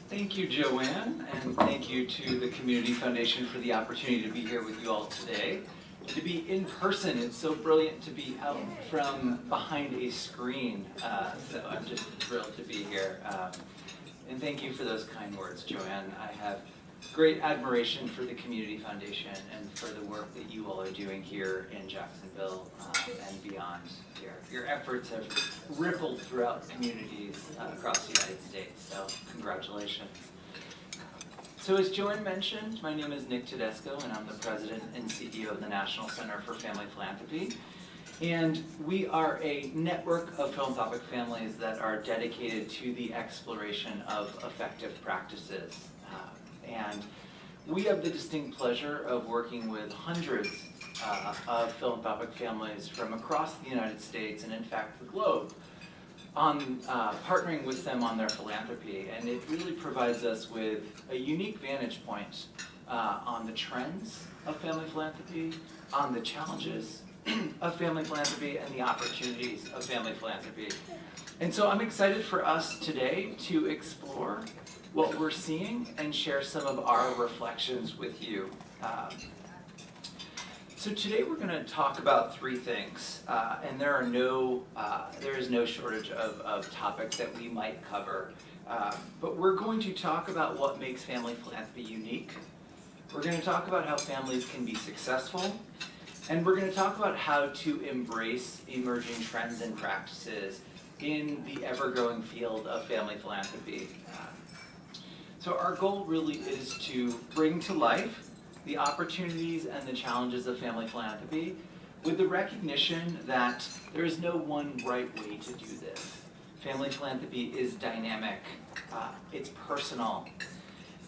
Thank you, Joanne, and thank you to the Community Foundation for the opportunity to be here with you all today. To be in person, it's so brilliant to be out from behind a screen, so I'm just thrilled to be here. And thank you for those kind words, Joanne. I have great admiration for the Community Foundation and for the work that you all are doing here in Jacksonville and beyond here. Your efforts have rippled throughout communities across the United States, so congratulations. So as Joanne mentioned, my name is Nick Tedesco, and I'm the President and CEO of the National Center for Family Philanthropy. And we are a network of philanthropic families that are dedicated to the exploration of effective practices. And we have the distinct pleasure of working with hundreds of philanthropic families from across the United States and, in fact, the globe on partnering with them on their philanthropy. And it really provides us with a unique vantage point on the trends of family philanthropy, on the challenges of family philanthropy, and the opportunities of family philanthropy. And so I'm excited for us today to explore what we're seeing and share some of our reflections with you. So today we're going to talk about three things, and there is no shortage of topics that we might cover. But we're going to talk about what makes family philanthropy unique. We're going to talk about how families can be successful, and we're going to talk about how to embrace emerging trends and practices in the ever-growing field of family philanthropy. So our goal really is to bring to life the opportunities and the challenges of family philanthropy with the recognition that there is no one right way to do this. Family philanthropy is dynamic, it's personal,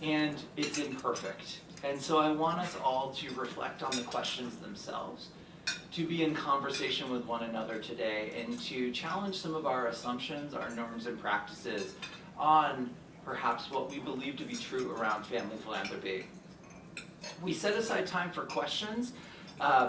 and it's imperfect. And so I want us all to reflect on the questions themselves, to be in conversation with one another today, and to challenge some of our assumptions, our norms and practices on perhaps what we believe to be true around family philanthropy. We set aside time for questions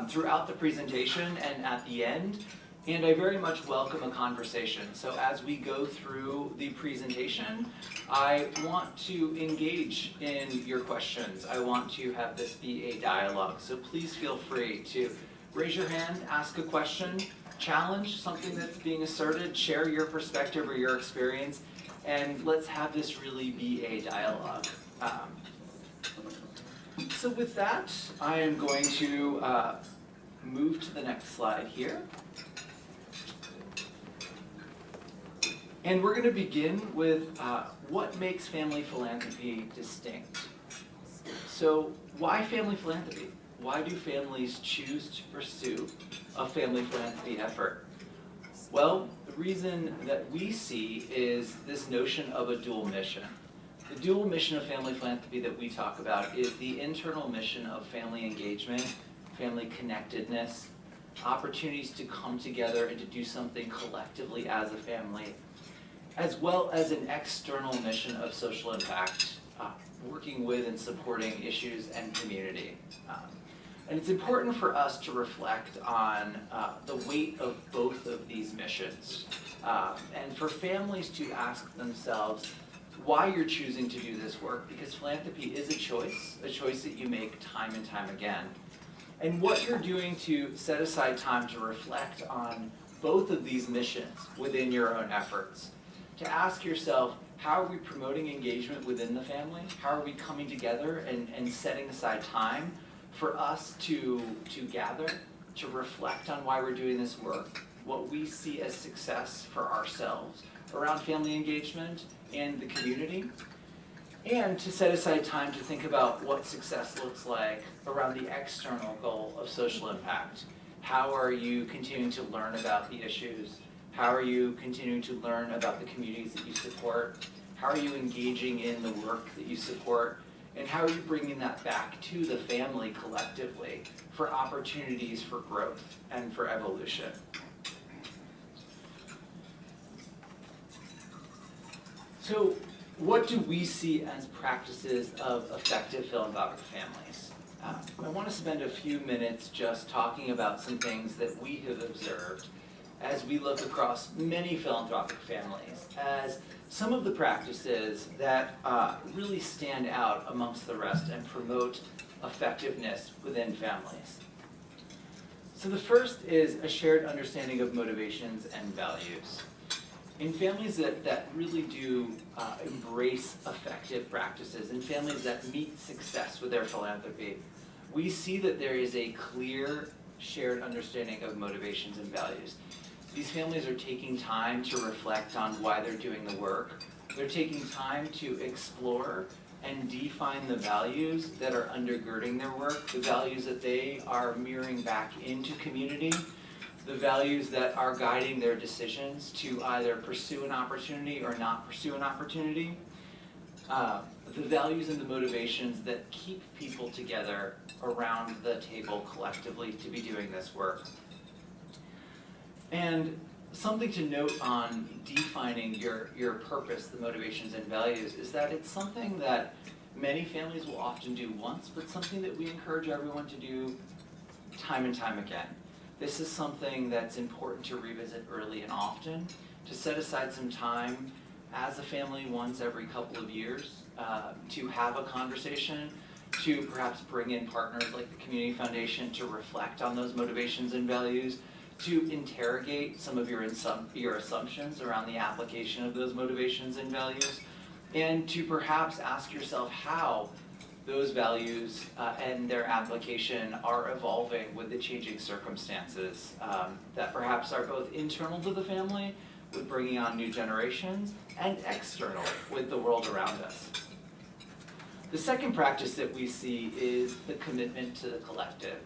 throughout the presentation and at the end, and I very much welcome a conversation. So as we go through the presentation, I want to engage in your questions. I want to have this be a dialogue, so please feel free to raise your hand, ask a question, challenge something that's being asserted, share your perspective or your experience, and let's have this really be a dialogue. So with that, I am going to move to the next slide here. And we're going to begin with what makes family philanthropy distinct. So why family philanthropy? Why do families choose to pursue a family philanthropy effort? Well, the reason that we see is this notion of a dual mission. The dual mission of family philanthropy that we talk about is the internal mission of family engagement, family connectedness, opportunities to come together and to do something collectively as a family, as well as an external mission of social impact, working with and supporting issues and community. And it's important for us to reflect on the weight of both of these missions, and for families to ask themselves why you're choosing to do this work, because philanthropy is a choice that you make time and time again. And what you're doing to set aside time to reflect on both of these missions within your own efforts, to ask yourself, how are we promoting engagement within the family? How are we coming together and setting aside time for us to gather, to reflect on why we're doing this work, what we see as success for ourselves around family engagement and the community, and to set aside time to think about what success looks like around the external goal of social impact. How are you continuing to learn about the issues? How are you continuing to learn about the communities that you support? How are you engaging in the work that you support? And how are you bringing that back to the family collectively for opportunities for growth and for evolution? So what do we see as practices of effective philanthropic families? I want to spend a few minutes just talking about some things that we have observed as we look across many philanthropic families as some of the practices that really stand out amongst the rest and promote effectiveness within families. So the first is a shared understanding of motivations and values. In families that really do embrace effective practices, in families that meet success with their philanthropy, we see that there is a clear shared understanding of motivations and values. These families are taking time to reflect on why they're doing the work. They're taking time to explore and define the values that are undergirding their work, the values that they are mirroring back into community, the values that are guiding their decisions to either pursue an opportunity or not pursue an opportunity, the values and the motivations that keep people together around the table collectively to be doing this work. And something to note on defining your purpose, the motivations and values, is that it's something that many families will often do once, but something that we encourage everyone to do time and time again. This is something that's important to revisit early and often, to set aside some time as a family once every couple of years to have a conversation, to perhaps bring in partners like the Community Foundation to reflect on those motivations and values, to interrogate some of your assumptions around the application of those motivations and values, and to perhaps ask yourself how those values and their application are evolving with the changing circumstances that perhaps are both internal to the family, with bringing on new generations, and external with the world around us. The second practice that we see is the commitment to the collective.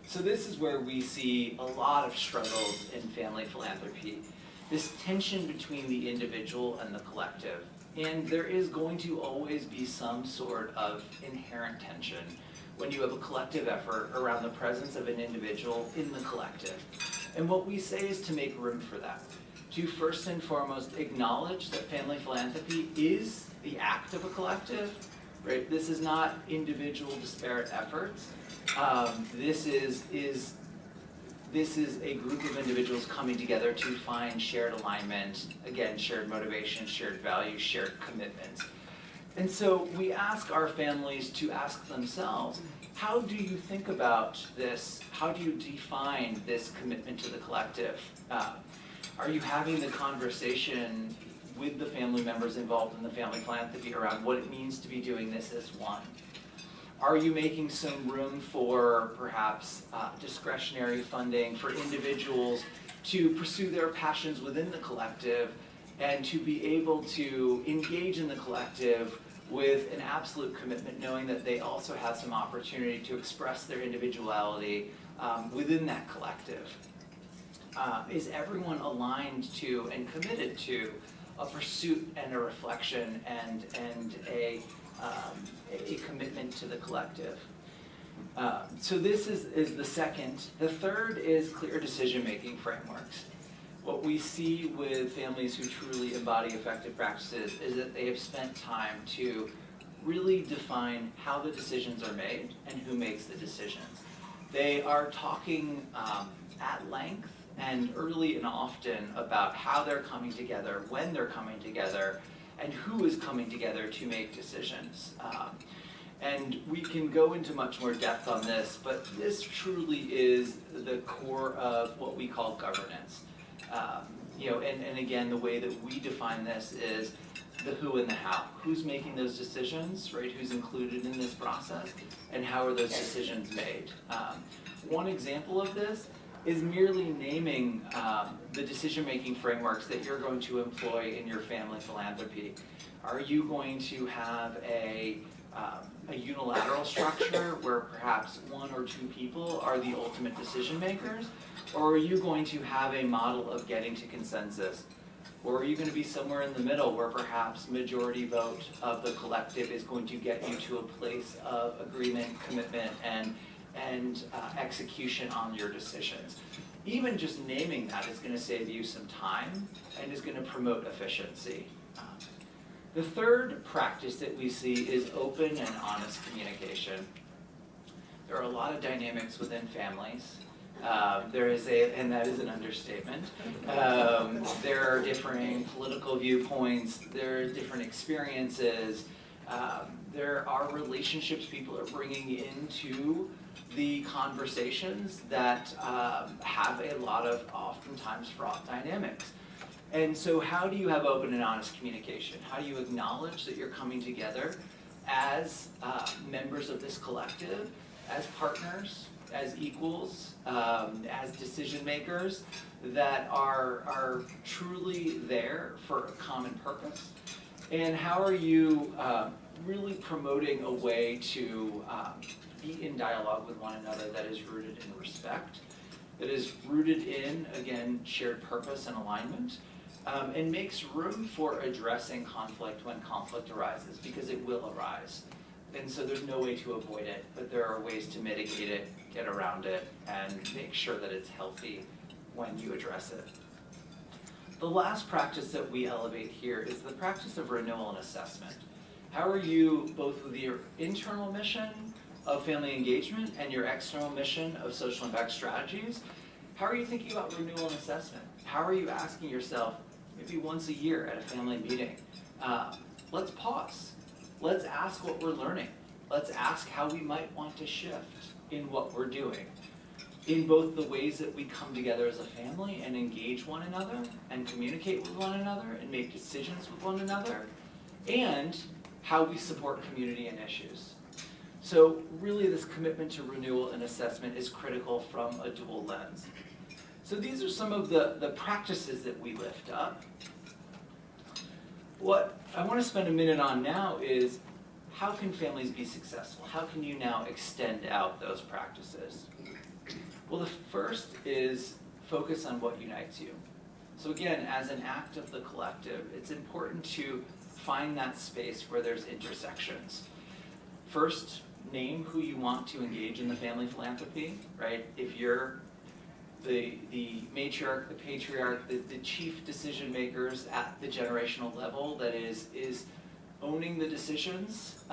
So this is where we see a lot of struggles in family philanthropy, this tension between the individual and the collective. And there is going to always be some sort of inherent tension when you have a collective effort around the presence of an individual in the collective. And what we say is to make room for that, to first and foremost acknowledge that family philanthropy is the act of a collective, right? This is not individual disparate efforts. This is a group of individuals coming together to find shared alignment, again, shared motivation, shared values, shared commitments. And so we ask our families to ask themselves, how do you think about this? How do you define this commitment to the collective? Are you having the conversation with the family members involved in the family philanthropy around what it means to be doing this as one? Are you making some room for perhaps discretionary funding for individuals to pursue their passions within the collective and to be able to engage in the collective with an absolute commitment, knowing that they also have some opportunity to express their individuality within that collective? Is everyone aligned to and committed to a pursuit and a reflection and a commitment to the collective? So this is the second. The third is clear decision-making frameworks. What we see with families who truly embody effective practices is that they have spent time to really define how the decisions are made and who makes the decisions. They are talking at length and early and often about how they're coming together, when they're coming together, and who is coming together to make decisions. And we can go into much more depth on this, but this truly is the core of what we call governance. And again, the way that we define this is the who and the how. Who's making those decisions, right? Who's included in this process, and how are those decisions made? One example of this is merely naming the decision-making frameworks that you're going to employ in your family philanthropy. Are you going to have a unilateral structure where perhaps one or two people are the ultimate decision makers? Or are you going to have a model of getting to consensus? Or are you going to be somewhere in the middle where perhaps majority vote of the collective is going to get you to a place of agreement, commitment, and execution on your decisions? Even just naming that is going to save you some time and is going to promote efficiency. The third practice that we see is open and honest communication. There are a lot of dynamics within families And that is an understatement. There are differing political viewpoints, there are different experiences, there are relationships people are bringing into the conversations that have a lot of oftentimes fraught dynamics. And so how do you have open and honest communication? How do you acknowledge that you're coming together as members of this collective, as partners, as equals, as decision makers that are truly there for a common purpose? And how are you really promoting a way to be in dialogue with one another that is rooted in respect, that is rooted in, again, shared purpose and alignment, and makes room for addressing conflict when conflict arises, because it will arise. And so there's no way to avoid it, but there are ways to mitigate it, get around it, and make sure that it's healthy when you address it. The last practice that we elevate here is the practice of renewal and assessment. How are you, both with your internal mission of family engagement and your external mission of social impact strategies, how are you thinking about renewal and assessment? How are you asking yourself, maybe once a year at a family meeting, let's pause. Let's ask what we're learning. Let's ask how we might want to shift in what we're doing, in both the ways that we come together as a family and engage one another and communicate with one another and make decisions with one another, and how we support community and issues. So really this commitment to renewal and assessment is critical from a dual lens. So these are some of the practices that we lift up. What I want to spend a minute on now is how can families be successful? How can you now extend out those practices? Well, the first is focus on what unites you. So again, as an act of the collective, it's important to find that space where there's intersections. First, name who you want to engage in the family philanthropy, right? If you're the matriarch, the patriarch, the chief decision makers at the generational level that is owning the decisions,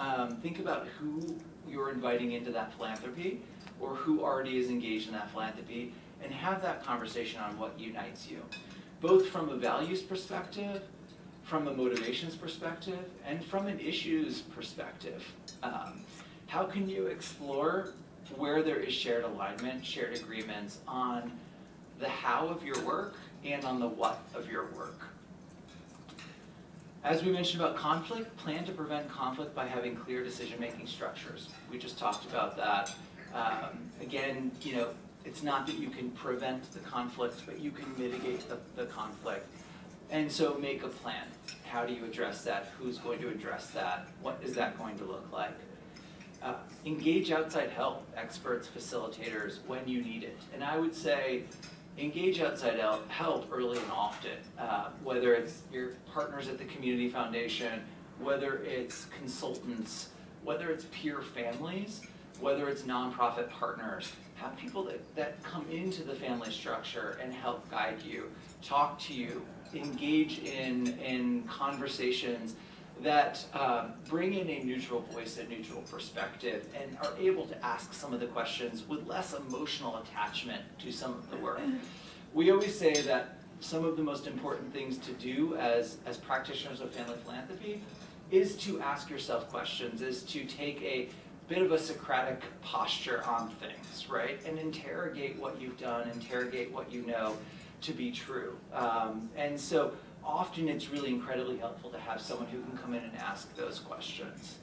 think about who you're inviting into that philanthropy or who already is engaged in that philanthropy, and have that conversation on what unites you, both from a values perspective, from a motivations perspective, and from an issues perspective. How can you explore where there is shared alignment, shared agreements on the how of your work and on the what of your work? As we mentioned about conflict, plan to prevent conflict by having clear decision-making structures. We just talked about that. Again, it's not that you can prevent the conflict, but you can mitigate the conflict. And so make a plan. How do you address that? Who's going to address that? What is that going to look like? Engage outside help, experts, facilitators, when you need it. And I would say engage outside help early and often, whether it's your partners at the community foundation, whether it's consultants, whether it's peer families, whether it's nonprofit partners. Have people that come into the family structure and help guide you, talk to you, engage in conversations that bring in a neutral voice, a neutral perspective, and are able to ask some of the questions with less emotional attachment to some of the work. We always say that some of the most important things to do as practitioners of family philanthropy is to ask yourself questions, is to take a bit of a Socratic posture on things, right? And interrogate what you've done, interrogate what you know to be true. And so often it's really incredibly helpful to have someone who can come in and ask those questions.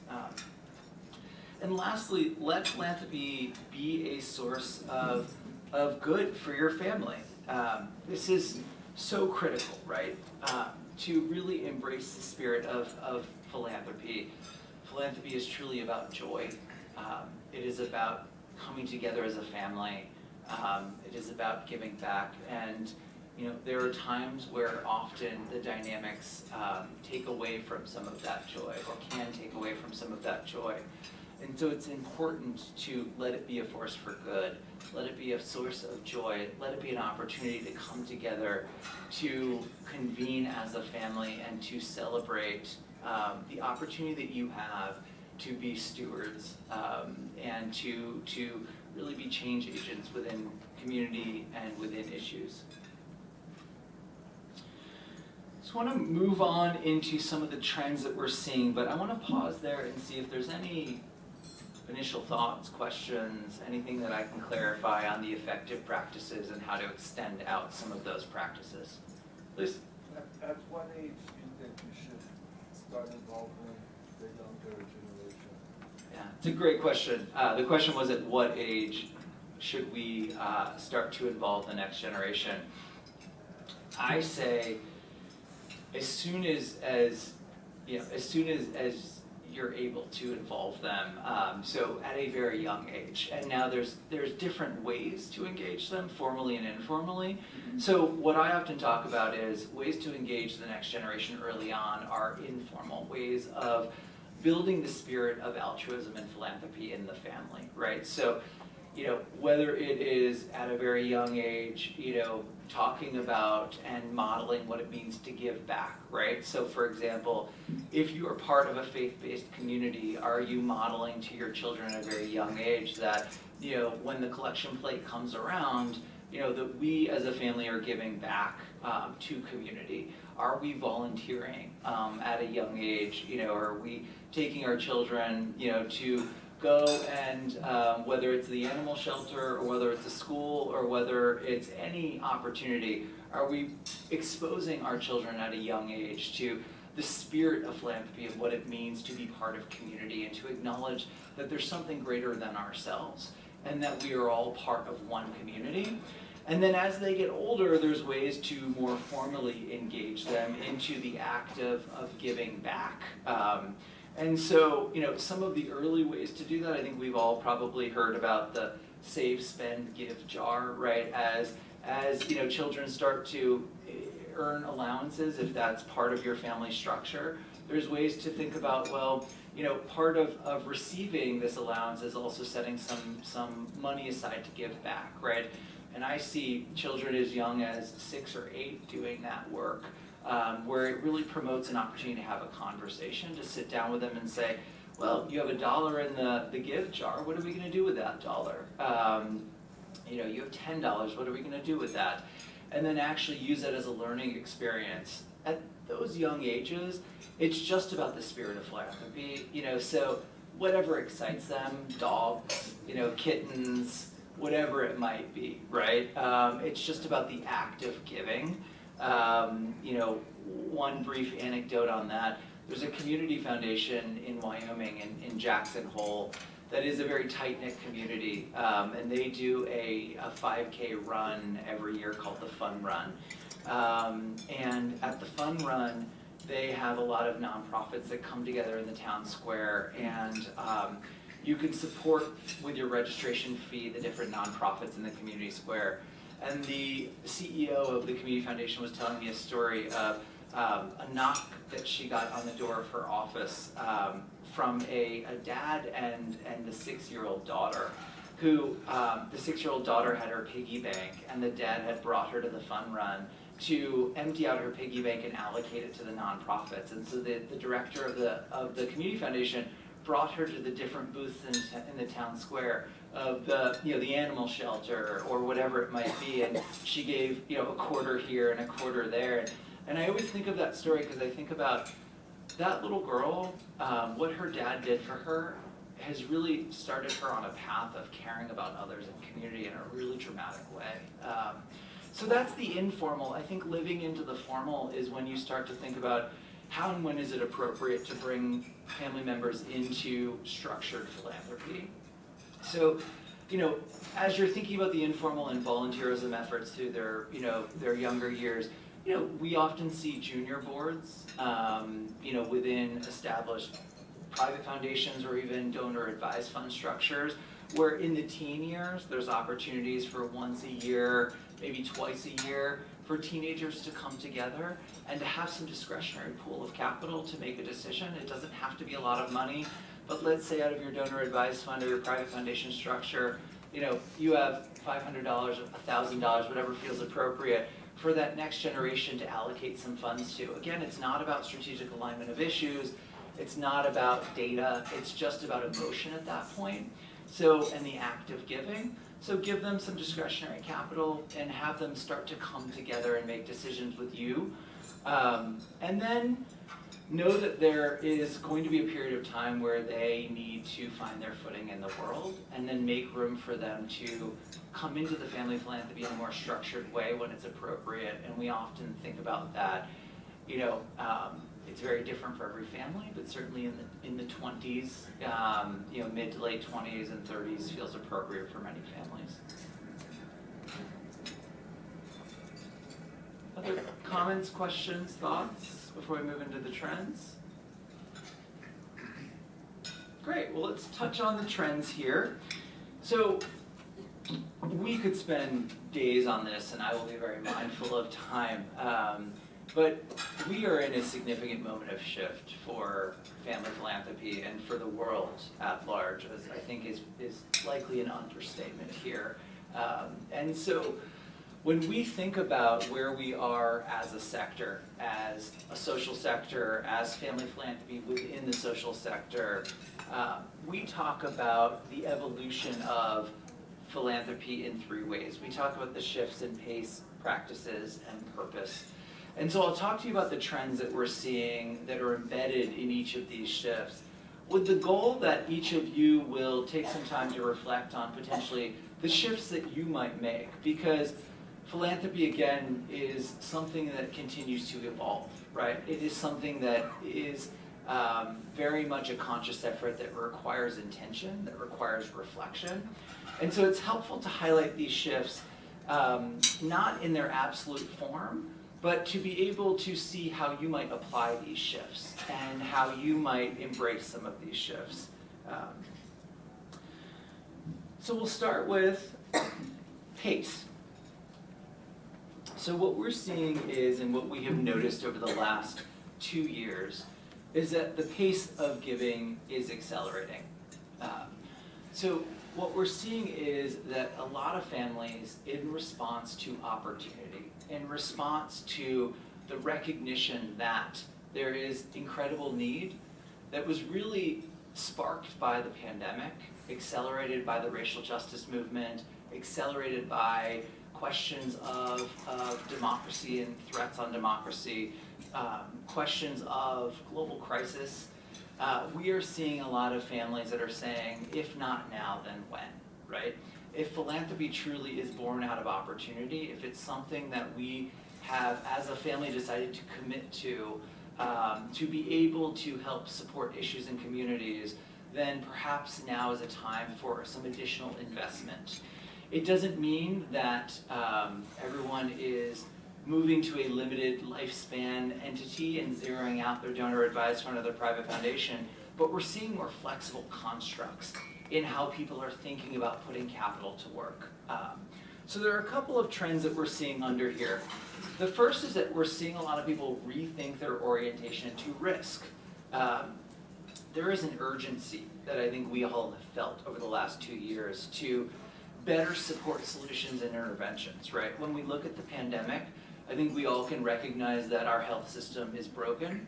And lastly, let philanthropy be a source of good for your family. This is so critical, right? To really embrace the spirit of philanthropy. Philanthropy is truly about joy. It is about coming together as a family. It is about giving back. And there are times where often the dynamics take away from some of that joy, or can take away from some of that joy. And so it's important to let it be a force for good. Let it be a source of joy. Let it be an opportunity to come together, to convene as a family, and to celebrate the opportunity that you have to be stewards and to really be change agents within community and within issues. So I want to move on into some of the trends that we're seeing, but I want to pause there and see if there's any initial thoughts, questions, anything that I can clarify on the effective practices and how to extend out some of those practices. Please. At what age do you think you should start involving the younger generation? Yeah, it's a great question. The question was, at what age should we start to involve the next generation? I say, as soon as you're able to involve them, so at a very young age. And now there's different ways to engage them, formally and informally. So what I often talk about is ways to engage the next generation early on are informal ways of building the spirit of altruism and philanthropy in the family, right? So, whether it is at a very young age, talking about and modeling what it means to give back, right? So for example, if you are part of a faith-based community, are you modeling to your children at a very young age that, when the collection plate comes around, that we as a family are giving back to community? Are we volunteering at a young age? Are we taking our children, to go and whether it's the animal shelter or whether it's a school or whether it's any opportunity, are we exposing our children at a young age to the spirit of philanthropy, of what it means to be part of community and to acknowledge that there's something greater than ourselves and that we are all part of one community? And then as they get older, there's ways to more formally engage them into the act of giving back. And so, some of the early ways to do that, I think we've all probably heard about the save, spend, give jar, right? As children start to earn allowances, if that's part of your family structure, there's ways to think about, well, part of receiving this allowance is also setting some money aside to give back, right? And I see children as young as 6 or 8 doing that work. Where it really promotes an opportunity to have a conversation, to sit down with them and say, well, you have $1 in the give jar, what are we going to do with that dollar? You have $10, what are we going to do with that? And then actually use that as a learning experience. At those young ages, it's just about the spirit of philanthropy, so whatever excites them, dogs, kittens, whatever it might be, right? It's just about the act of giving. One brief anecdote on that, there's a community foundation in Wyoming, in Jackson Hole, that is a very tight-knit community, and they do a 5K run every year called the Fun Run. And at the Fun Run, they have a lot of nonprofits that come together in the town square, and you can support with your registration fee the different nonprofits in the community square. And the CEO of the community foundation was telling me a story of a knock that she got on the door of her office from a dad and the 6-year-old daughter, who the 6-year-old daughter had her piggy bank, and the dad had brought her to the Fun Run to empty out her piggy bank and allocate it to the nonprofits. And so the director of the community foundation brought her to the different booths in the town square of the animal shelter or whatever it might be, and she gave a quarter here and a quarter there, and I always think of that story because I think about that little girl, what her dad did for her has really started her on a path of caring about others and community in a really dramatic way. So that's the informal. I think living into the formal is when you start to think about how and when is it appropriate to bring family members into structured philanthropy. So, as you're thinking about the informal and volunteerism efforts through their younger years, we often see junior boards, within established private foundations or even donor-advised fund structures, where in the teen years, there's opportunities for once a year, maybe twice a year, for teenagers to come together and to have some discretionary pool of capital to make a decision. It doesn't have to be a lot of money, but let's say out of your donor-advised fund or your private foundation structure, you have $500, $1,000, whatever feels appropriate, for that next generation to allocate some funds to. Again, it's not about strategic alignment of issues, it's not about data, it's just about emotion at that point. So, and the act of giving. So give them some discretionary capital and have them start to come together and make decisions with you. And then know that there is going to be a period of time where they need to find their footing in the world, and then make room for them to come into the family philanthropy in a more structured way when it's appropriate. And we often think about that, it's very different for every family, but certainly in the 20s, mid to late 20s and 30s feels appropriate for many families. Other comments, questions, thoughts before we move into the trends? Great, well, let's touch on the trends here. So we could spend days on this, and I will be very mindful of time. But we are in a significant moment of shift for family philanthropy and for the world at large, as I think is likely an understatement here. And so when we think about where we are as a sector, as a social sector, as family philanthropy within the social sector, we talk about the evolution of philanthropy in three ways. We talk about the shifts in pace, practices, and purpose. And so I'll talk to you about the trends that we're seeing that are embedded in each of these shifts, with the goal that each of you will take some time to reflect on potentially the shifts that you might make, because philanthropy, again, is something that continues to evolve, right? It is something that is very much a conscious effort that requires intention, that requires reflection. And so it's helpful to highlight these shifts, not in their absolute form, but to be able to see how you might apply these shifts and how you might embrace some of these shifts. So we'll start with pace. So what we're seeing is, and what we have noticed over the last 2 years, is that the pace of giving is accelerating. So what we're seeing is that a lot of families, in response to opportunity, in response to the recognition that there is incredible need that was really sparked by the pandemic, accelerated by the racial justice movement, accelerated by questions of democracy and threats on democracy, questions of global crisis. We are seeing a lot of families that are saying, if not now, then when, right? If philanthropy truly is born out of opportunity, if it's something that we have as a family decided to commit to be able to help support issues in communities, then perhaps now is a time for some additional investment. It doesn't mean that everyone is moving to a limited lifespan entity and zeroing out their donor advised fund or their private foundation, but we're seeing more flexible constructs in how people are thinking about putting capital to work. So there are a couple of trends that we're seeing under here. The first is that we're seeing a lot of people rethink their orientation to risk. There is an urgency that I think we all have felt over the last 2 years to better support solutions and interventions, right? When we look at the pandemic, I think we all can recognize that our health system is broken.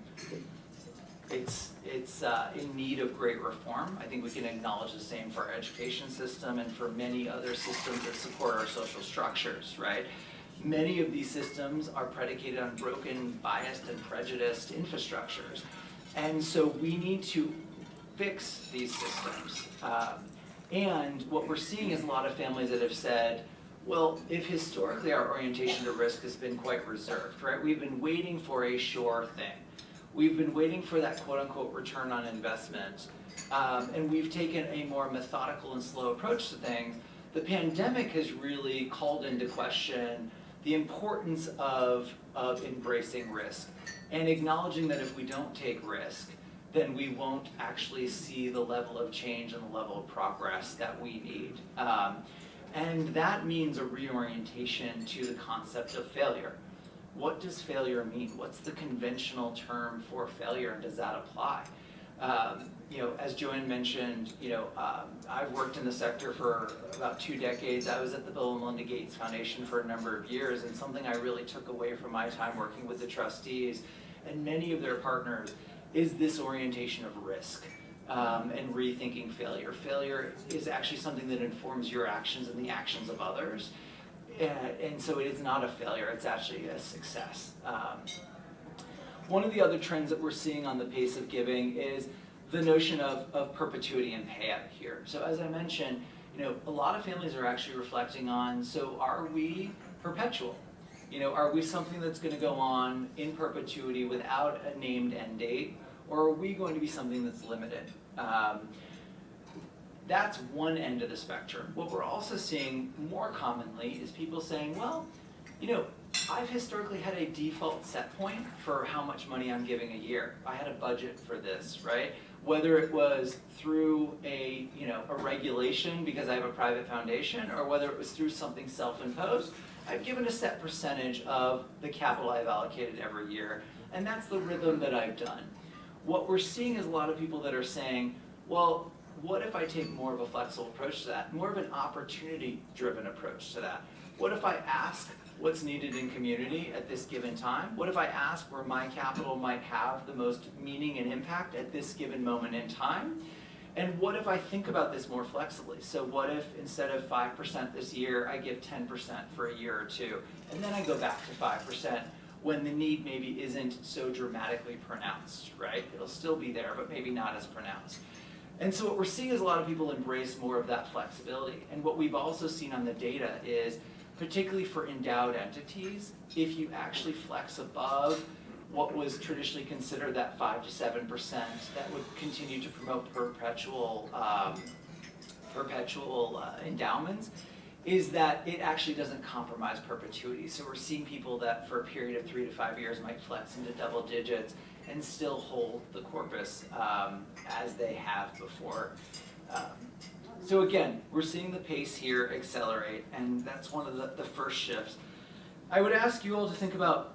It's in need of great reform. I think we can acknowledge the same for our education system and for many other systems that support our social structures, right? Many of these systems are predicated on broken, biased, and prejudiced infrastructures. And so we need to fix these systems. And what we're seeing is a lot of families that have said, well, if historically our orientation to risk has been quite reserved, right? We've been waiting for a sure thing. We've been waiting for that quote-unquote return on investment, and we've taken a more methodical and slow approach to things. The pandemic has really called into question the importance of embracing risk and acknowledging that if we don't take risk, then we won't actually see the level of change and the level of progress that we need. And that means a reorientation to the concept of failure. What does failure mean? What's the conventional term for failure, and does that apply? As Joanne mentioned, I've worked in the sector for about 2 decades. I was at the Bill and Melinda Gates Foundation for a number of years, and something I really took away from my time working with the trustees and many of their partners is this orientation of risk. and rethinking failure. Failure is actually something that informs your actions and the actions of others. And so it is not a failure, it's actually a success. One of the other trends that we're seeing on the pace of giving is the notion of perpetuity and payout here. So as I mentioned, a lot of families are actually reflecting on, so are we perpetual? Are we something that's going to go on in perpetuity without a named end date, or are we going to be something that's limited? That's one end of the spectrum. What we're also seeing more commonly is people saying, well, I've historically had a default set point for how much money I'm giving a year. I had a budget for this, right? Whether it was through a regulation because I have a private foundation, or whether it was through something self-imposed, I've given a set percentage of the capital I've allocated every year, and that's the rhythm that I've done. What we're seeing is a lot of people that are saying, well, what if I take more of a flexible approach to that, more of an opportunity-driven approach to that? What if I ask what's needed in community at this given time? What if I ask where my capital might have the most meaning and impact at this given moment in time? And what if I think about this more flexibly? So what if instead of 5% this year, I give 10% for a year or two, and then I go back to 5% when the need maybe isn't so dramatically pronounced, right? It'll still be there, but maybe not as pronounced. And so what we're seeing is a lot of people embrace more of that flexibility. And what we've also seen on the data is, particularly for endowed entities, if you actually flex above what was traditionally considered that 5 to 7%, that would continue to promote perpetual endowments, is that it actually doesn't compromise perpetuity. So we're seeing people that for a period of 3 to 5 years might flex into double digits and still hold the corpus as they have before. So again, we're seeing the pace here accelerate, and that's one of the first shifts. I would ask you all to think about,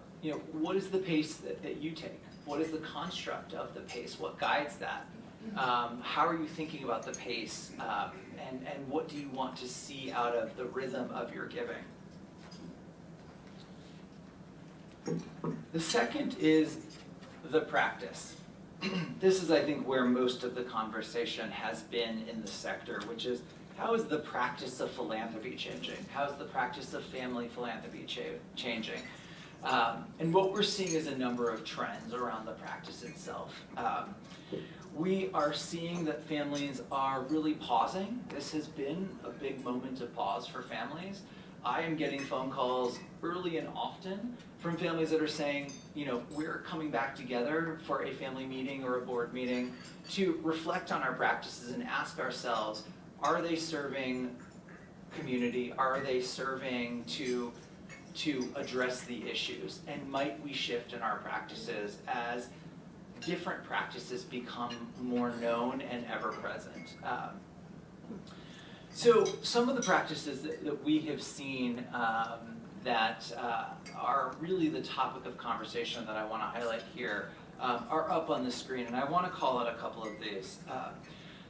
what is the pace that you take? What is the construct of the pace? What guides that? How are you thinking about the pace? And what do you want to see out of the rhythm of your giving? The second is the practice. This is, I think, where most of the conversation has been in the sector, which is, how is the practice of philanthropy changing? How is the practice of family philanthropy changing? And what we're seeing is a number of trends around the practice itself. We are seeing that families are really pausing. This has been a big moment of pause for families. I am getting phone calls early and often from families that are saying, we're coming back together for a family meeting or a board meeting to reflect on our practices and ask ourselves, are they serving community? Are they serving to address the issues? And might we shift in our practices as different practices become more known and ever present? So some of the practices that we have seen that are really the topic of conversation that I want to highlight here are up on the screen, and I want to call out a couple of these.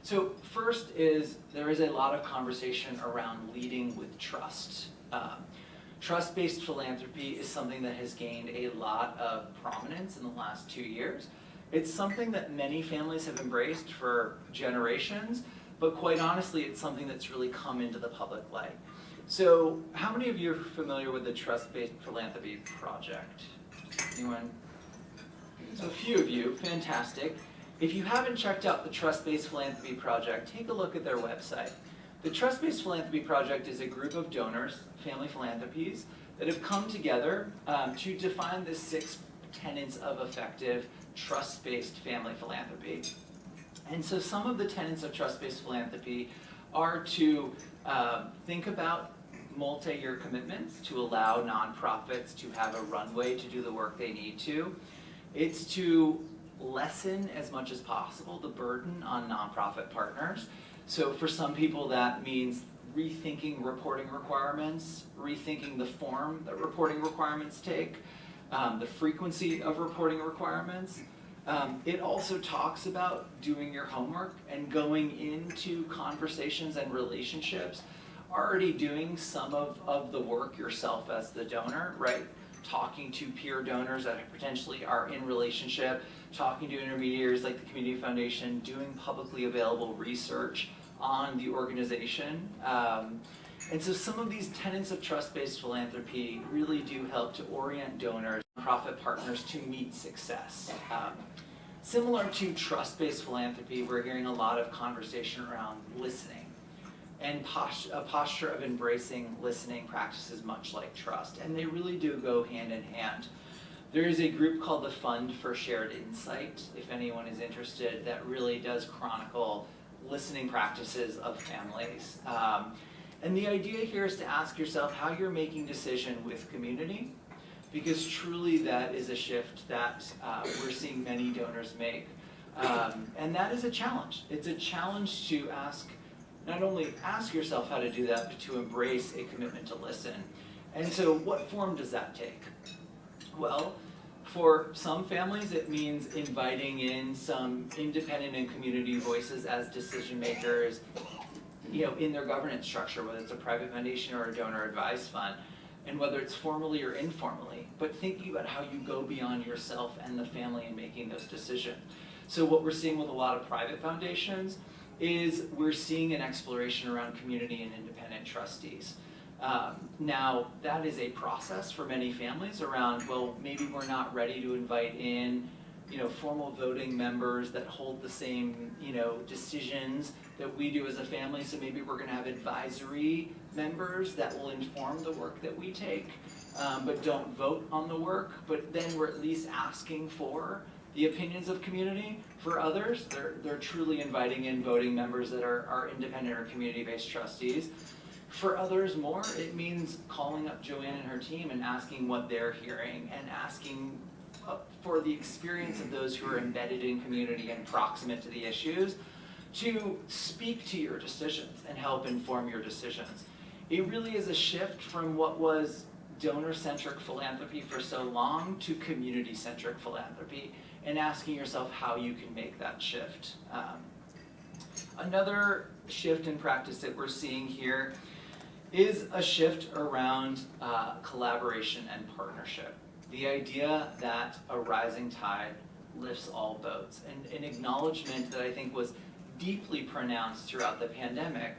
So first is, there is a lot of conversation around leading with trust. Trust-based philanthropy is something that has gained a lot of prominence in the last 2 years. It's something that many families have embraced for generations, but quite honestly, it's something that's really come into the public light. So how many of you are familiar with the Trust-Based Philanthropy Project? Anyone? So a few of you, fantastic. If you haven't checked out the Trust-Based Philanthropy Project, take a look at their website. The Trust-Based Philanthropy Project is a group of donors, family philanthropies, that have come together to define the 6 tenets of effective trust-based family philanthropy. And so some of the tenets of trust-based philanthropy are to think about multi-year commitments to allow nonprofits to have a runway to do the work they need to. It's to lessen as much as possible the burden on nonprofit partners. So for some people that means rethinking reporting requirements, rethinking the form that reporting requirements take, the frequency of reporting requirements. It also talks about doing your homework and going into conversations and relationships, already doing some of the work yourself as the donor, right? talking to peer donors that potentially are in relationship, talking to intermediaries like the Community Foundation, doing publicly available research on the organization. And so some of these tenets of trust-based philanthropy really do help to orient donors, nonprofit partners to meet success. Similar to trust-based philanthropy, we're hearing a lot of conversation around listening and a posture of embracing listening practices much like trust, and they really do go hand in hand. There is a group called the Fund for Shared Insight, if anyone is interested, that really does chronicle listening practices of families. And the idea here is to ask yourself how you're making decision with community, because truly that is a shift that we're seeing many donors make. And that is a challenge. It's a challenge to not only ask yourself how to do that, but to embrace a commitment to listen. And so what form does that take? Well, for some families, it means inviting in some independent and community voices as decision makers, in their governance structure, whether it's a private foundation or a donor advised fund, and whether it's formally or informally, but thinking about how you go beyond yourself and the family in making those decisions. So what we're seeing with a lot of private foundations is we're seeing an exploration around community and independent trustees. Now, that is a process for many families around, well, maybe we're not ready to invite in formal voting members that hold the same, decisions that we do as a family. So maybe we're going to have advisory members that will inform the work that we take, but don't vote on the work. But then we're at least asking for the opinions of community. For others, they're truly inviting in voting members that are independent or community-based trustees. For others more, it means calling up Joanne and her team and asking what they're hearing and asking for the experience of those who are embedded in community and proximate to the issues to speak to your decisions and help inform your decisions. It really is a shift from what was donor-centric philanthropy for so long to community-centric philanthropy, and asking yourself how you can make that shift. Another shift in practice that we're seeing here is a shift around collaboration and partnership. The idea that a rising tide lifts all boats, and an acknowledgement that I think was deeply pronounced throughout the pandemic,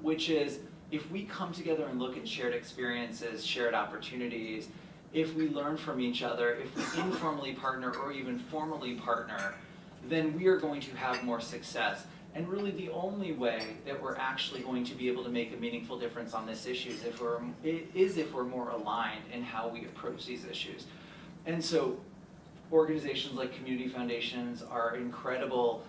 which is if we come together and look at shared experiences, shared opportunities, if we learn from each other, if we informally partner or even formally partner, then we are going to have more success. And really the only way that we're actually going to be able to make a meaningful difference on this issue is if we're more aligned in how we approach these issues. And so organizations like community foundations are incredible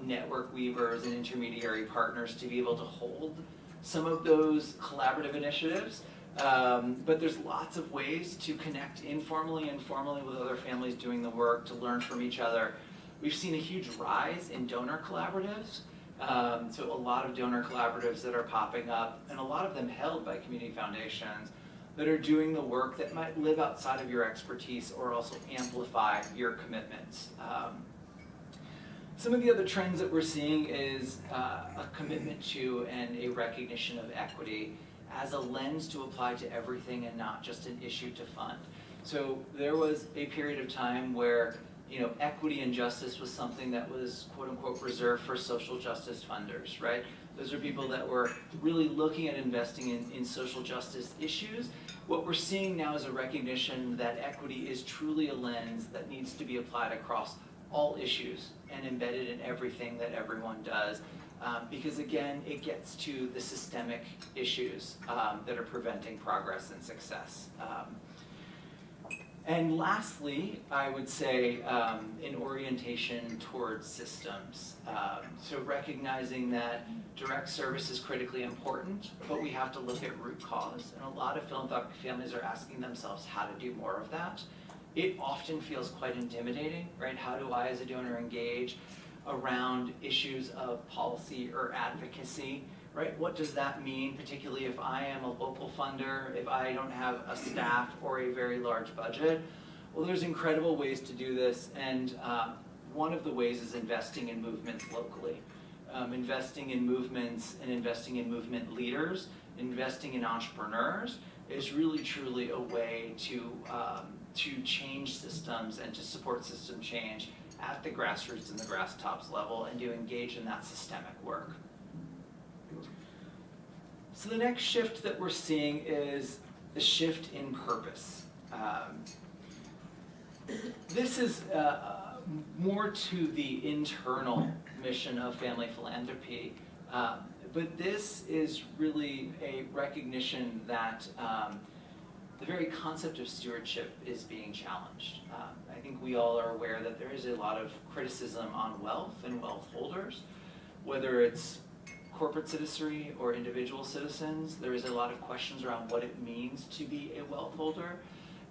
network weavers and intermediary partners to be able to hold some of those collaborative initiatives. But there's lots of ways to connect informally and formally with other families doing the work, to learn from each other. We've seen a huge rise in donor collaboratives. So a lot of donor collaboratives that are popping up, and a lot of them held by community foundations that are doing the work that might live outside of your expertise or also amplify your commitments. Some of the other trends that we're seeing is a commitment to and a recognition of equity as a lens to apply to everything and not just an issue to fund. So there was a period of time where equity and justice was something that was quote unquote reserved for social justice funders, right? Those are people that were really looking at investing in social justice issues. What we're seeing now is a recognition that equity is truly a lens that needs to be applied across all issues and embedded in everything that everyone does. Because again, it gets to the systemic issues that are preventing progress and success. And lastly, I would say an orientation towards systems. So recognizing that direct service is critically important, but we have to look at root cause. And a lot of philanthropic families are asking themselves how to do more of that. It often feels quite intimidating, right? How do I as a donor engage around issues of policy or advocacy, right? What does that mean, particularly if I am a local funder, if I don't have a staff or a very large budget? Well, there's incredible ways to do this, and one of the ways is investing in movements locally. Investing in movements and investing in movement leaders, investing in entrepreneurs, is really truly a way to change systems and to support system change at the grassroots and the grass tops level, and to engage in that systemic work. So the next shift that we're seeing is the shift in purpose. This is more to the internal mission of Family Philanthropy, but this is really a recognition that the very concept of stewardship is being challenged. I think we all are aware that there is a lot of criticism on wealth and wealth holders, whether it's corporate citizenry or individual citizens. There is a lot of questions around what it means to be a wealth holder,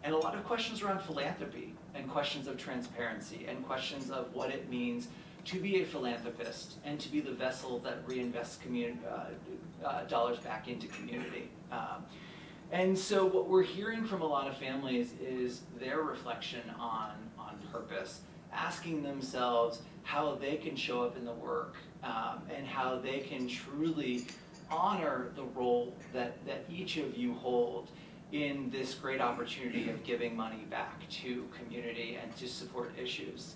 and a lot of questions around philanthropy, and questions of transparency, and questions of what it means to be a philanthropist and to be the vessel that reinvests dollars back into community. And so what we're hearing from a lot of families is their reflection on purpose, asking themselves how they can show up in the work, and how they can truly honor the role that each of you hold in this great opportunity of giving money back to community and to support issues.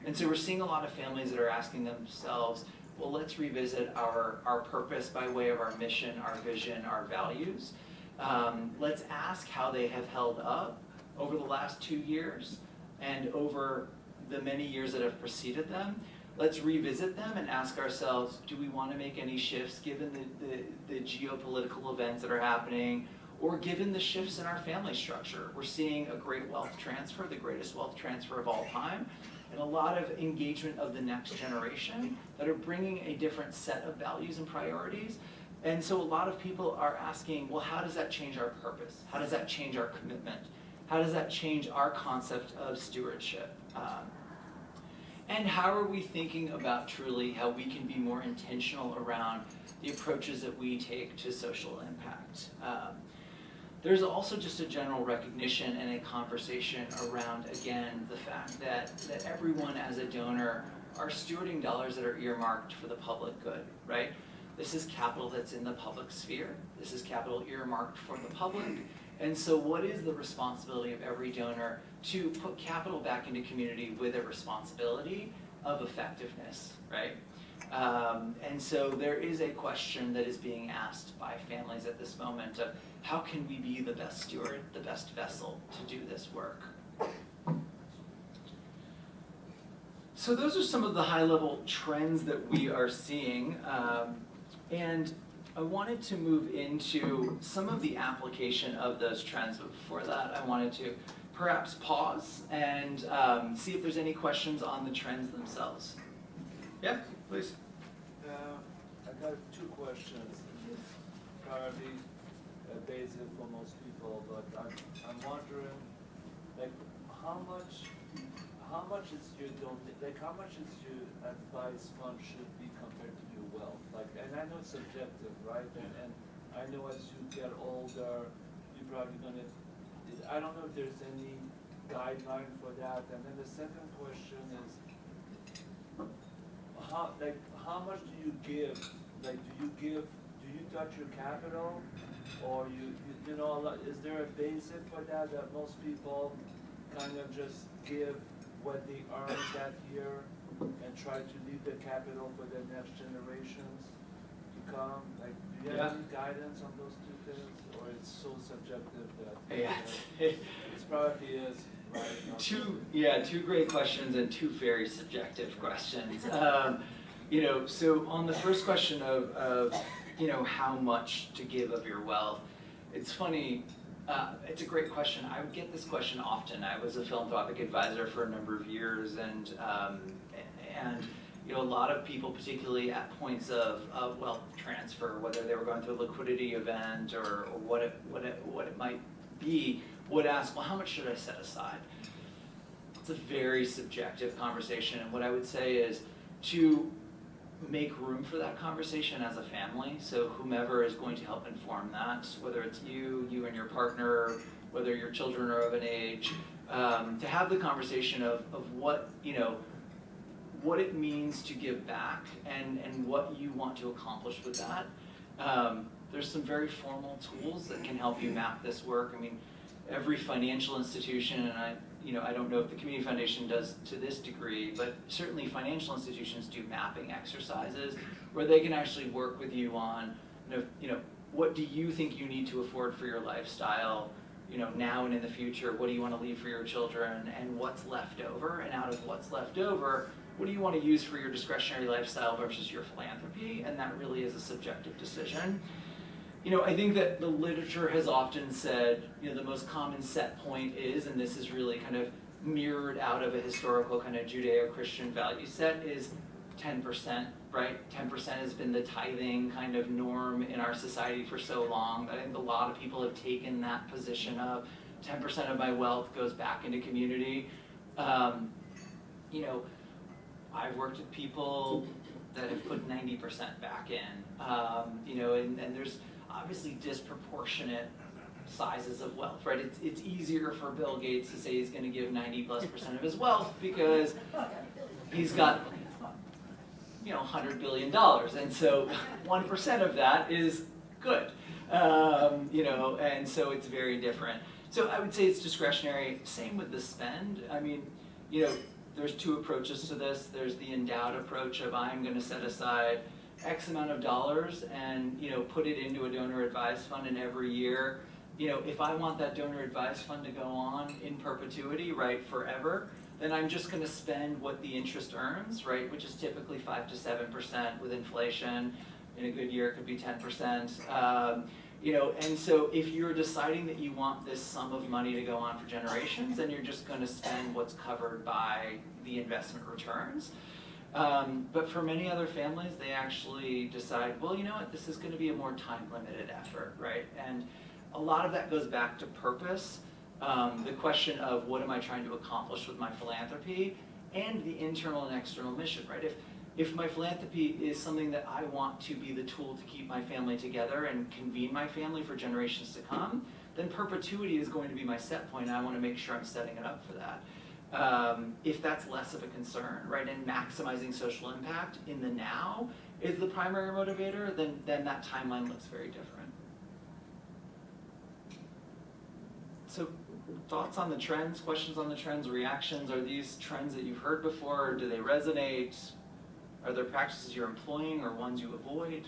And so we're seeing a lot of families that are asking themselves, well, let's revisit our purpose by way of our mission, our vision, our values. Let's ask how they have held up over the last 2 years and over the many years that have preceded them. Let's revisit them and ask ourselves, do we want to make any shifts given the geopolitical events that are happening, or given the shifts in our family structure? We're seeing a great wealth transfer, the greatest wealth transfer of all time, and a lot of engagement of the next generation that are bringing a different set of values and priorities. And so a lot of people are asking, well, how does that change our purpose? How does that change our commitment? How does that change our concept of stewardship? And how are we thinking about truly how we can be more intentional around the approaches that we take to social impact? There's also just a general recognition and a conversation around, again, the fact that everyone as a donor are stewarding dollars that are earmarked for the public good, right? This is capital that's in the public sphere. This is capital earmarked for the public. And so what is the responsibility of every donor to put capital back into community with a responsibility of effectiveness, right? And so there is a question that is being asked by families at this moment of how can we be the best steward, the best vessel to do this work? So those are some of the high-level trends that we are seeing. And I wanted to move into some of the application of those trends, but before that I wanted to perhaps pause and see if there's any questions on the trends themselves. Yeah, please. I got 2 questions. Probably basic for most people, but I'm wondering, like, how much is your how much is your advice fund should be compared to your wealth? Like, and I know it's subjective, right? And I know as you get older, you're probably gonna. I don't know if there's any guideline for that. And then the second question is, how much do you give? Like, do you touch your capital, or you know, is there a basic for that most people kind of just give what they earned that year and try to leave the capital for the next generations to come? Like, do you have any guidance on those 2 things, or it's so subjective that it probably is, right? Two great questions and 2 very subjective questions. You know, so on the first question of you know, how much to give of your wealth, it's funny. It's a great question. I would get this question often. I was a philanthropic advisor for a number of years, and you know, a lot of people, particularly at points of wealth transfer, whether they were going through a liquidity event or what it might be, would ask, well, how much should I set aside? It's a very subjective conversation, and what I would say is to make room for that conversation as a family. So whomever is going to help inform that, whether it's you and your partner, whether your children are of an age, to have the conversation of what, you know, what it means to give back and what you want to accomplish with that. there's some very formal tools that can help you map this work. I mean, every financial institution, and I don't know if the Community Foundation does to this degree, but certainly financial institutions do mapping exercises where they can actually work with you on, what do you think you need to afford for your lifestyle, now and in the future? What do you want to leave for your children, and what's left over? And out of what's left over, what do you want to use for your discretionary lifestyle versus your philanthropy? And that really is a subjective decision. I think that the literature has often said, the most common set point is, and this is really kind of mirrored out of a historical kind of Judeo-Christian value set, is 10%, right? 10% has been the tithing kind of norm in our society for so long. I think a lot of people have taken that position of 10% of my wealth goes back into community. I've worked with people that have put 90% back in, and there's obviously disproportionate sizes of wealth, right? It's easier for Bill Gates to say he's going to give 90+% of his wealth because he's got $100 billion, and so 1% of that is good, and so it's very different. So I would say it's discretionary. Same with the spend. I mean, there's two approaches to this. There's the endowed approach of I'm going to set aside X amount of dollars and put it into a donor advised fund, and every year, if I want that donor advised fund to go on in perpetuity, right, forever, then I'm just going to spend what the interest earns, right, which is typically 5 to 7% with inflation. In a good year, it could be 10%. And so if you're deciding that you want this sum of money to go on for generations, then you're just going to spend what's covered by the investment returns. But for many other families, they actually decide, well, you know what, this is going to be a more time-limited effort, right? And a lot of that goes back to purpose. The question of what am I trying to accomplish with my philanthropy, and the internal and external mission, right? If my philanthropy is something that I want to be the tool to keep my family together and convene my family for generations to come, then perpetuity is going to be my set point, and I want to make sure I'm setting it up for that. If that's less of a concern, right, and maximizing social impact in the now is the primary motivator, then that timeline looks very different. So thoughts on the trends, questions on the trends, reactions? Are these trends that you've heard before? Do they resonate? Are there practices you're employing or ones you avoid?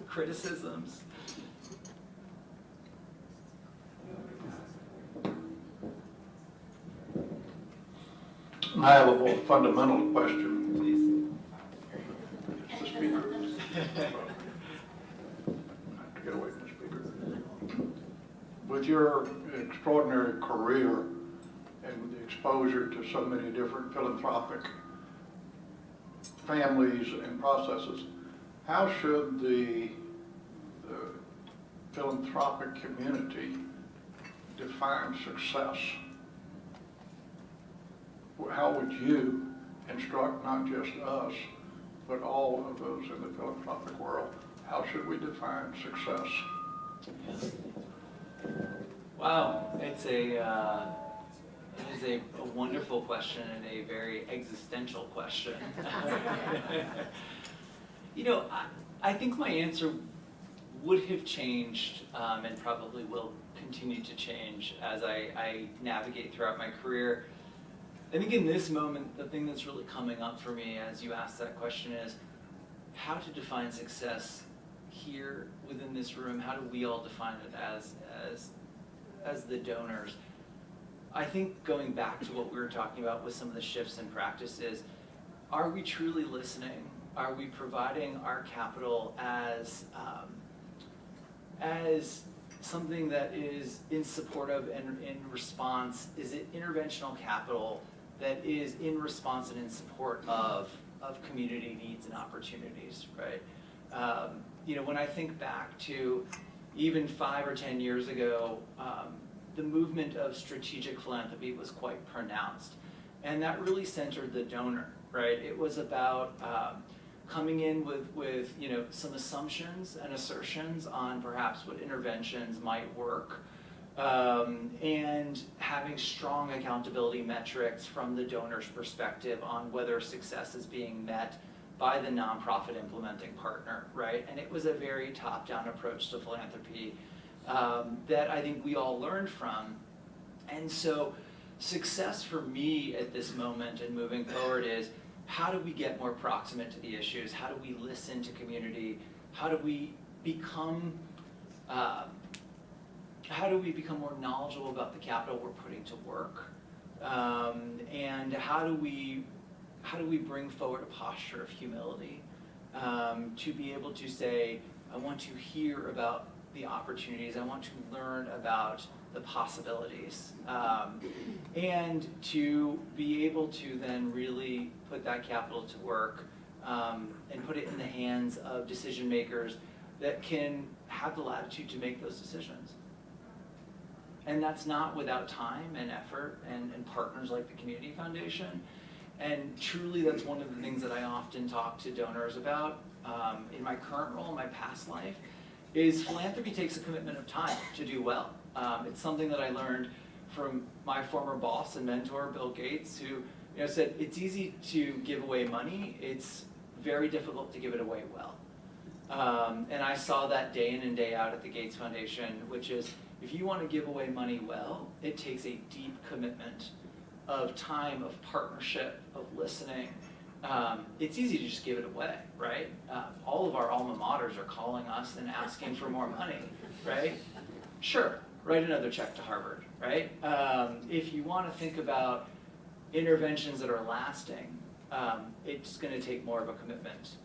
Criticisms? I have a more fundamental question. Please. The speaker. Get away from the speaker. With your extraordinary career and with the exposure to so many different philanthropic families and processes, how should the philanthropic community define success? How would you instruct not just us, but all of those in the philanthropic world? How should we define success? Wow, it is a wonderful question and a very existential question. I think my answer would have changed and probably will continue to change as I navigate throughout my career. I think in this moment, the thing that's really coming up for me as you ask that question is how to define success here within this room. How do we all define it as the donors? I think going back to what we were talking about with some of the shifts in practices, are we truly listening? Are we providing our capital as something that is in support of and in response? Is it interventional capital that is in response and in support of community needs and opportunities, right? When I think back to even 5 or 10 years ago, the movement of strategic philanthropy was quite pronounced. And that really centered the donor, right? It was about coming in with some assumptions and assertions on perhaps what interventions might work, and having strong accountability metrics from the donor's perspective on whether success is being met by the nonprofit implementing partner, right? And it was a very top-down approach to philanthropy that I think we all learned from. And so success for me at this moment and moving forward is, how do we get more proximate to the issues? How do we listen to community? How do we become more knowledgeable about the capital we're putting to work? And how do we bring forward a posture of humility to be able to say, I want to hear about the opportunities, I want to learn about the possibilities, and to be able to then really put that capital to work and put it in the hands of decision makers that can have the latitude to make those decisions. And that's not without time and effort and partners like the Community Foundation. And truly, that's one of the things that I often talk to donors about in my current role, in my past life, is philanthropy takes a commitment of time to do well. It's something that I learned from my former boss and mentor, Bill Gates, who said, it's easy to give away money, it's very difficult to give it away well. And I saw that day in and day out at the Gates Foundation, which is, if you want to give away money well, it takes a deep commitment of time, of partnership, of listening. It's easy to just give it away, right? All of our alma maters are calling us and asking for more money, right? Sure, write another check to Harvard, right? If you want to think about interventions that are lasting, it's going to take more of a commitment.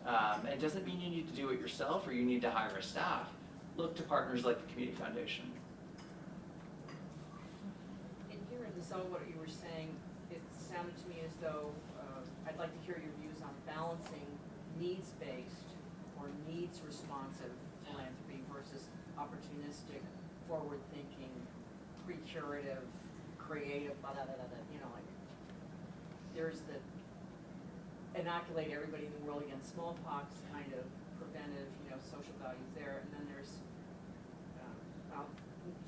It doesn't mean you need to do it yourself or you need to hire a staff. Look to partners like the Community Foundation. In hearing some of what you were saying, it sounded to me as though I'd like to hear your views on balancing needs-based or needs-responsive philanthropy versus opportunistic, forward-thinking, pre-curative, creative, blah, blah, blah, blah, blah. Like there's the inoculate everybody in the world against smallpox kind of preventive, social values there, and then there's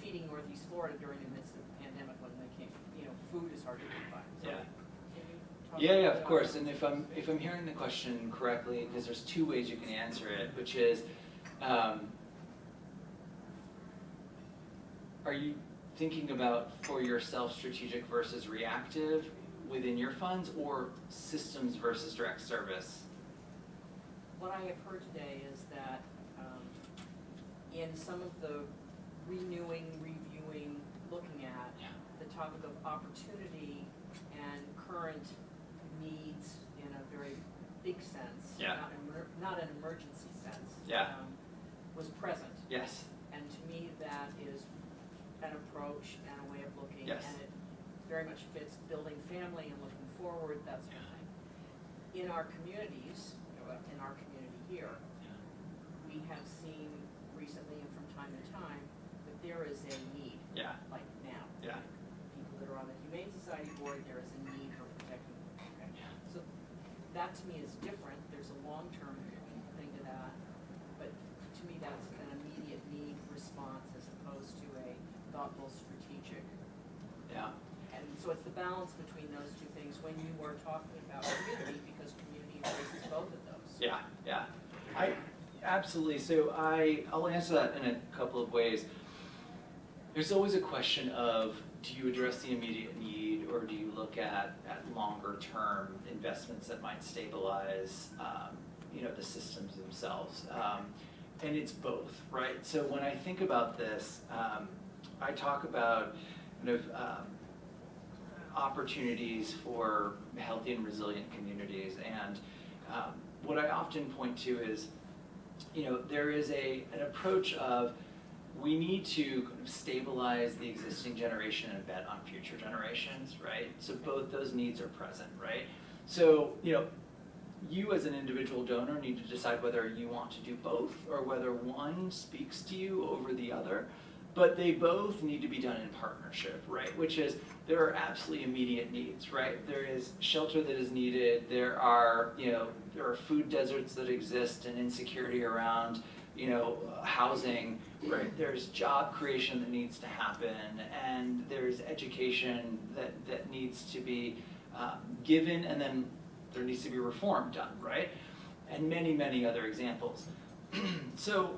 feeding Northeast Florida during the midst of the pandemic when they came, food is hard to come by. So Yeah. Can you talk Yeah, about of course. And if I'm hearing the question correctly, because there's two ways you can answer it, which is, are you thinking about for yourself strategic versus reactive within your funds, or systems versus direct service? What I have heard today is that in some of the renewing, reviewing, looking at the topic of opportunity and current needs in a very big sense, not an emergency sense, was present. Yes. And to me, that is an approach and a way of looking, Yes. and it very much fits building family and looking forward, that sort of thing. In our communities, in our community here, we have seen recently and from time to time that there is a need, like now. Yeah. People that are on the Humane Society board, there is a need for protecting them. Okay? So that to me is different. There's a long-term thing to that, but to me that's an immediate need response as opposed to a thoughtful, strategic. Yeah. And so it's the balance between those two things when you are talking about community, because community embraces both of those. Yeah. Absolutely. So I'll answer that in a couple of ways. There's always a question of, do you address the immediate need, or do you look at longer term investments that might stabilize the systems themselves? And it's both, right? So when I think about this, I talk about opportunities for healthy and resilient communities, and what I often point to is, there is an approach of, we need to kind of stabilize the existing generation and bet on future generations, right? So both those needs are present, right? So, you as an individual donor need to decide whether you want to do both, or whether one speaks to you over the other. But they both need to be done in partnership, right? Which is, there are absolutely immediate needs, right? There is shelter that is needed. There are food deserts that exist and insecurity around, housing, right? There's job creation that needs to happen, and there's education that needs to be given, and then there needs to be reform done, right? and many, many other examples. So,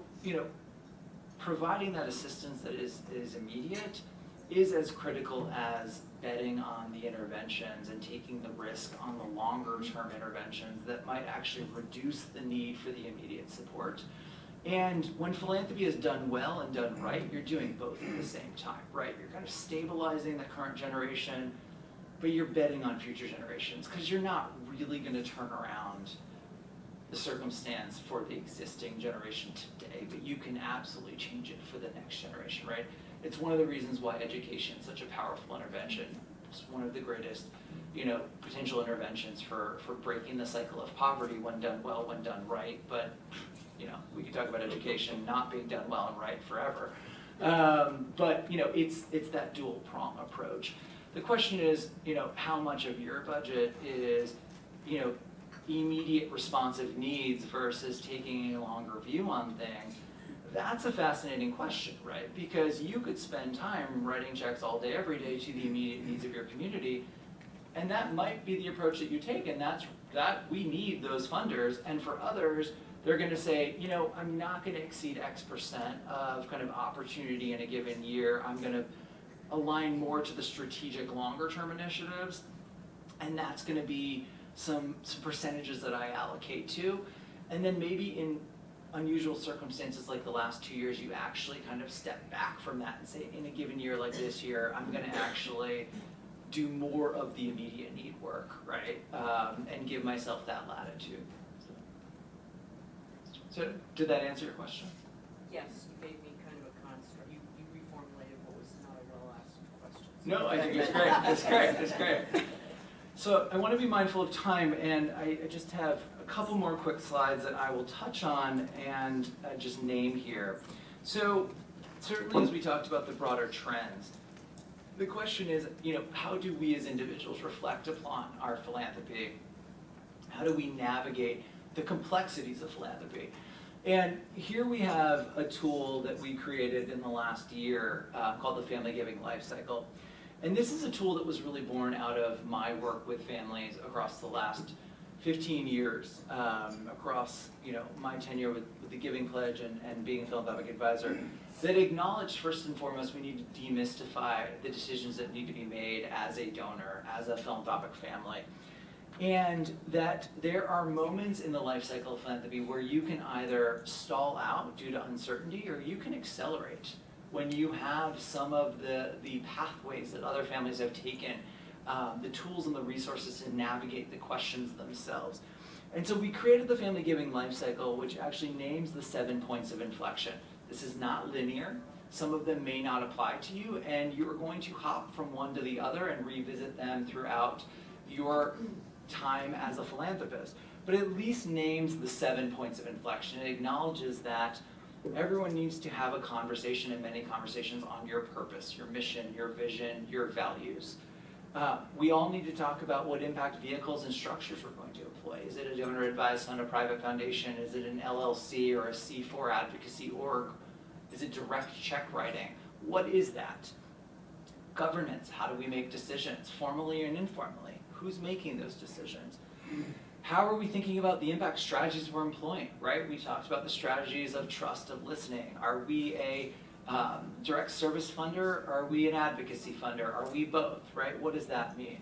providing that assistance that is immediate is as critical as betting on the interventions and taking the risk on the longer term interventions that might actually reduce the need for the immediate support. And when philanthropy is done well and done right, you're doing both at the same time, right? You're kind of stabilizing the current generation, but you're betting on future generations because you're not really going to turn around the circumstance for the existing generation today, but you can absolutely change it for the next generation, right? It's one of the reasons why education is such a powerful intervention. It's one of the greatest, potential interventions for breaking the cycle of poverty when done well, when done right. But, we could talk about education not being done well and right forever. But, it's that dual prong approach. The question is, how much of your budget is, immediate responsive needs versus taking a longer view on things? That's a fascinating question, right? Because you could spend time writing checks all day, every day to the immediate needs of your community, and that might be the approach that you take, and that we need those funders. And for others, they're going to say, I'm not going to exceed X% of kind of opportunity in a given year. I'm going to align more to the strategic longer-term initiatives, and that's going to be some percentages that I allocate to. And then maybe in unusual circumstances like the last 2 years, you actually kind of step back from that and say, in a given year like this year, I'm going to actually do more of the immediate need work, right? And give myself that latitude. So did that answer your question? Yes, you gave me kind of a construct. You reformulated what was not a well-asked question. No, I think it's great. It's great. It's great. So I want to be mindful of time, and I just have a couple more quick slides that I will touch on and just name here. So certainly as we talked about the broader trends, the question is, how do we as individuals reflect upon our philanthropy? How do we navigate the complexities of philanthropy? And here we have a tool that we created in the last year called the Family Giving Lifecycle. And this is a tool that was really born out of my work with families across the last 15 years, across my tenure with the Giving Pledge and being a philanthropic advisor, that acknowledged first and foremost we need to demystify the decisions that need to be made as a donor, as a philanthropic family. And that there are moments in the life cycle of philanthropy where you can either stall out due to uncertainty or you can accelerate when you have some of the pathways that other families have taken, the tools and the resources to navigate the questions themselves. And so we created the Family Giving Lifecycle, which actually names the 7 points of inflection. This is not linear. Some of them may not apply to you, and you're going to hop from one to the other and revisit them throughout your time as a philanthropist. But it at least names the 7 points of inflection. It acknowledges that everyone needs to have a conversation and many conversations on your purpose, your mission, your vision, your values. We all need to talk about what impact vehicles and structures we're going to employ. Is it a donor-advised fund, a private foundation? Is it an LLC or a C4 advocacy org? Is it direct check writing? What is that? Governance, how do we make decisions, formally and informally? Who's making those decisions? How are we thinking about the impact strategies we're employing, right? We talked about the strategies of trust, of listening. Are we a direct service funder? Are we an advocacy funder? Are we both, right? What does that mean?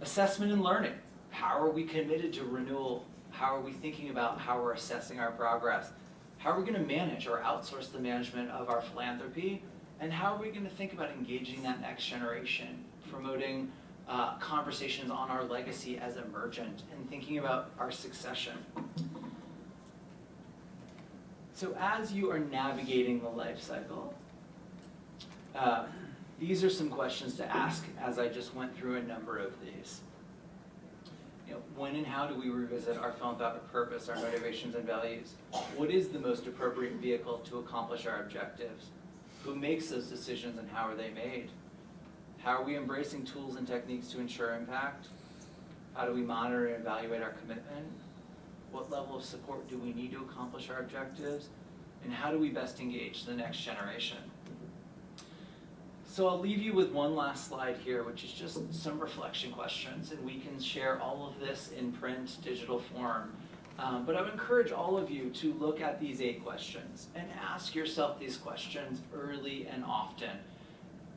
Assessment and learning. How are we committed to renewal? How are we thinking about how we're assessing our progress? How are we going to manage or outsource the management of our philanthropy? And how are we going to think about engaging that next generation, promoting conversations on our legacy as emergent, and thinking about our succession? So as you are navigating the life cycle, these are some questions to ask as I just went through a number of these. When and how do we revisit our philanthropic purpose, our motivations and values? What is the most appropriate vehicle to accomplish our objectives? Who makes those decisions and how are they made? How are we embracing tools and techniques to ensure impact? How do we monitor and evaluate our commitment? What level of support do we need to accomplish our objectives? And how do we best engage the next generation? So I'll leave you with one last slide here, which is just some reflection questions, and we can share all of this in print, digital form. But I would encourage all of you to look at these 8 questions and ask yourself these questions early and often.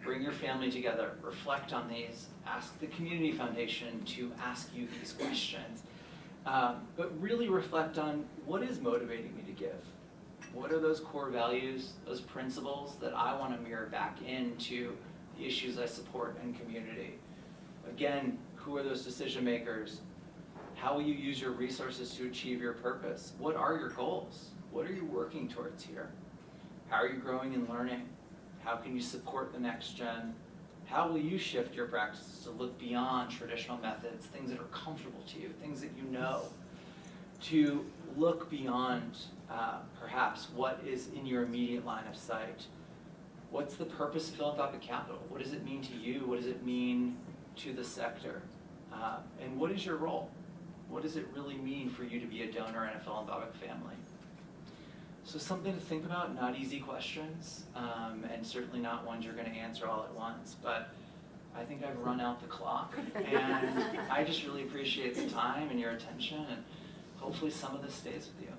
Bring your family together, reflect on these, ask the Community Foundation to ask you these questions. But really reflect on what is motivating me to give. What are those core values, those principles that I want to mirror back into the issues I support in community? Again, who are those decision makers? How will you use your resources to achieve your purpose? What are your goals? What are you working towards here? How are you growing and learning? How can you support the next gen? How will you shift your practices to look beyond traditional methods, things that are comfortable to you, things that you know, to look beyond perhaps what is in your immediate line of sight? What's the purpose of philanthropic capital? What does it mean to you? What does it mean to the sector? And what is your role? What does it really mean for you to be a donor in a philanthropic family? So something to think about, not easy questions, and certainly not ones you're going to answer all at once, but I think I've run out the clock, and I just really appreciate the time and your attention, and hopefully some of this stays with you.